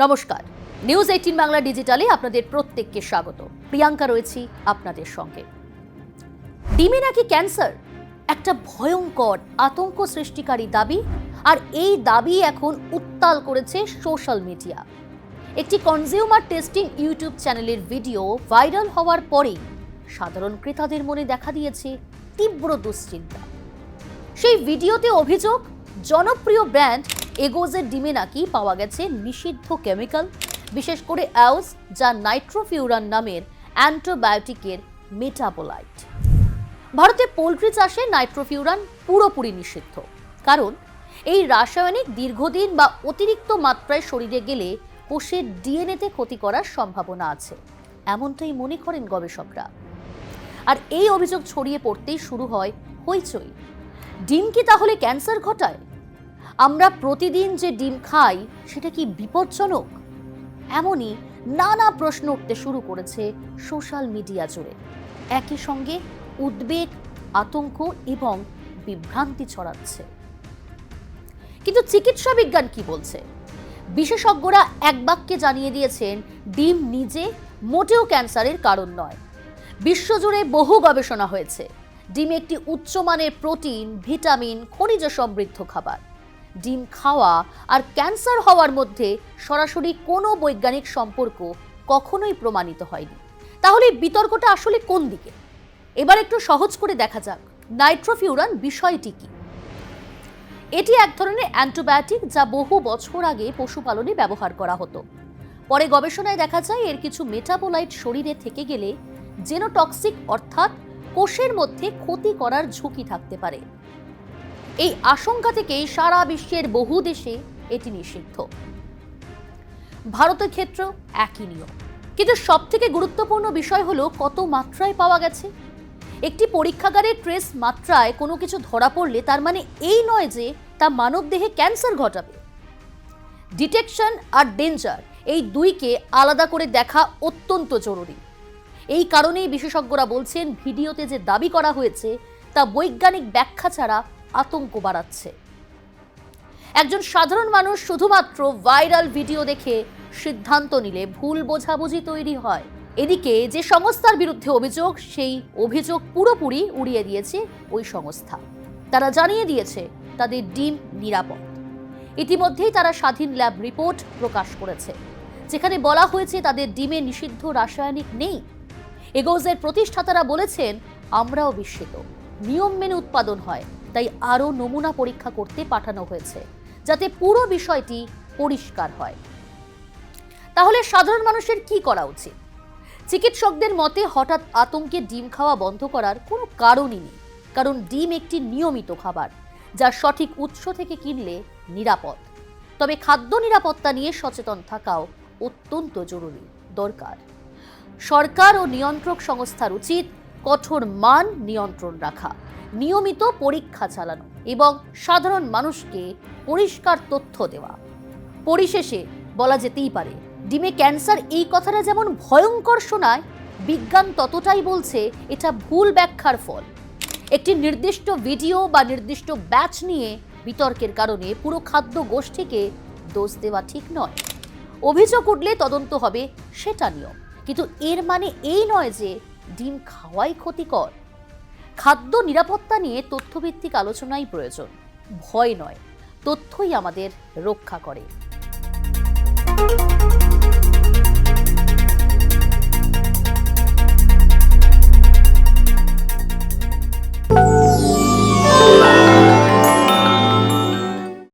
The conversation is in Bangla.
নমস্কার, নিউজ 18 বাংলা ডিজিটালে আপনাদের প্রত্যেককে স্বাগত। প্রিয়াঙ্কা রয়েছি আপনাদের সঙ্গে। ডিমে নাকি ক্যান্সার, একটা ভয়ঙ্কর আতঙ্ক সৃষ্টিকারী দাবি, আর এই দাবি এখন উত্তাল করেছে সোশ্যাল মিডিয়া। একটি কনজিউমার টেস্টিং ইউটিউব চ্যানেলের ভিডিও ভাইরাল হওয়ার পরেই সাধারণ ক্রেতাদের মনে দেখা দিয়েছে তীব্র দুশ্চিন্তা। সেই ভিডিওতে অভিযোগ, জনপ্রিয় ব্র্যান্ড এগোজের ডিমে নাকি পাওয়া গেছে নিষিদ্ধ কেমিক্যাল, বিশেষ করে অ্যাওজ, যা নাইট্রোফিউরান নামের অ্যান্টিবায়োটিকের মেটাবোলাইট। ভারতে পোলট্রি চাষে নাইট্রোফিউরান পুরোপুরি নিষিদ্ধ, কারণ এই রাসায়নিক দীর্ঘদিন বা অতিরিক্ত মাত্রায় শরীরে গেলে কোষের ডিএনএতে ক্ষতি করার সম্ভাবনা আছে, এমনটাই মনে করেন গবেষকরা। আর এই অভিযোগ ছড়িয়ে পড়তেই শুরু হয় হইচই। ডিম কি তাহলে ক্যান্সার ঘটায়? আমরা প্রতিদিন যে ডিম খাই সেটা কি বিপজ্জনক? এমনই নানা প্রশ্ন উঠতে শুরু করেছে সোশ্যাল মিডিয়া জুড়ে। একই সঙ্গে উদ্বেগ, আতঙ্ক এবং বিভ্রান্তি ছড়াচ্ছে। কিন্তু চিকিৎসা বিজ্ঞান কি বলছে? বিশেষজ্ঞরা এক বাক্যে জানিয়ে দিয়েছেন, ডিম নিজে মোটেও ক্যান্সারের কারণ নয়। বিশ্বজুড়ে বহু গবেষণা হয়েছে, ডিম একটি উচ্চমানের প্রোটিন, ভিটামিন, খনিজ সমৃদ্ধ খাবার। ডিম খাওয়া আর ক্যান্সার হওয়ার মধ্যে সরাসরি কোনো বৈজ্ঞানিক সম্পর্ক কখনোই প্রমাণিত হয়নি। তাহলে বিতর্কটা আসলে কোন দিকে? এবার একটু সহজ করে দেখা যাক, নাইট্রোফিউরান বিষয়টি কি। এটি এক ধরনের অ্যান্টিবায়োটিক যা বহু বছর আগে পশুপালনে ব্যবহার করা হতো। পরে গবেষণায় দেখা যায় এর কিছু মেটাবোলাইট শরীরে থেকে গেলে জেনোটক্সিক, অর্থাৎ কোষের মধ্যে ক্ষতি করার ঝুঁকি থাকতে পারে। এই আশঙ্কা থেকেই সারা বিশ্বের বহু দেশে এটি নিষিদ্ধ। ভারতের ক্ষেত্রেও একই নিয়ম। কিন্তু সবথেকে গুরুত্বপূর্ণ বিষয় হলো কত মাত্রায় পাওয়া গেছে। একটি পরীক্ষাগারে ট্রেস মাত্রায় কোনো কিছু ধরা পড়লে তার মানে এই নয় যে তা মানবদেহে ক্যান্সার ঘটাবে। ডিটেকশন আর ডেঞ্জার, এই দুইকে আলাদা করে দেখা অত্যন্ত জরুরি। এই কারণেই বিশেষজ্ঞরা বলছেন, ভিডিওতে যে দাবি করা হয়েছে তা বৈজ্ঞানিক ব্যাখ্যা ছাড়া আতঙ্ক বাড়াচ্ছে। একজন সাধারণ মানুষ শুধুমাত্র ভাইরাল ভিডিও দেখে সিদ্ধান্ত নিলে ভুল বোঝাবুঝি তৈরি হয়। এদিকে যে সংস্থার বিরুদ্ধে অভিযোগ, সেই অভিযোগ পুরোপুরি উড়িয়ে দিয়েছে ওই সংস্থা। তারা জানিয়ে দিয়েছে তাদের ডিম নিরাপদ। ইতিমধ্যেই তারা স্বাধীন ল্যাব রিপোর্ট প্রকাশ করেছে, যেখানে বলা হয়েছে তাদের ডিমে নিষিদ্ধ রাসায়নিক নেই। এগোজের প্রতিষ্ঠাতারা বলেছেন, আমরাও বিস্মিত, নিয়ম মেনে উৎপাদন হয়, তাই আরও নমুনা পরীক্ষা করতে পাঠানো হয়েছে, যাতে পুরো বিষয়টি পরিষ্কার হয়। তাহলে সাধারণ মানুষের কি করা উচিত? চিকিৎসকদের মতে হঠাৎ আতঙ্কে ডিম খাওয়া বন্ধ করার কোনো কারণই নেই, কারণ ডিম একটি নিয়মিত খাবার, যা সঠিক উৎস থেকে কিনলে নিরাপদ। তবে খাদ্য নিরাপত্তা নিয়ে সচেতন থাকাও অত্যন্ত জরুরি, দরকার। সরকার ও নিয়ন্ত্রক সংস্থার উচিত কঠোর মান নিয়ন্ত্রণ রাখা, নিয়মিত পরীক্ষা চালানো এবং সাধারণ মানুষকে পরিষ্কার তথ্য দেওয়া। পরিশেষে বলা যেতেই পারে, ডিমে ক্যান্সার এই কথাটা যেমন ভয়ঙ্কর শোনায়, বিজ্ঞান ততটাই বলছে এটা ভুল ব্যাখ্যার ফল। একটি নির্দিষ্ট ভিডিও বা নির্দিষ্ট ব্যাচ নিয়ে বিতর্কের কারণে পুরো খাদ্য গোষ্ঠীকে দোষ দেওয়া ঠিক নয়। অভিযোগ উঠলে তদন্ত হবে, সেটা নিয়ম, কিন্তু এর মানে এই নয় যে ডিম খাওয়াই ক্ষতিকর। খাদ্য নিরাপত্তা নিয়ে তথ্যভিত্তিক আলোচনাই প্রয়োজন, ভয় নয়। তথ্যই আমাদের রক্ষা করে।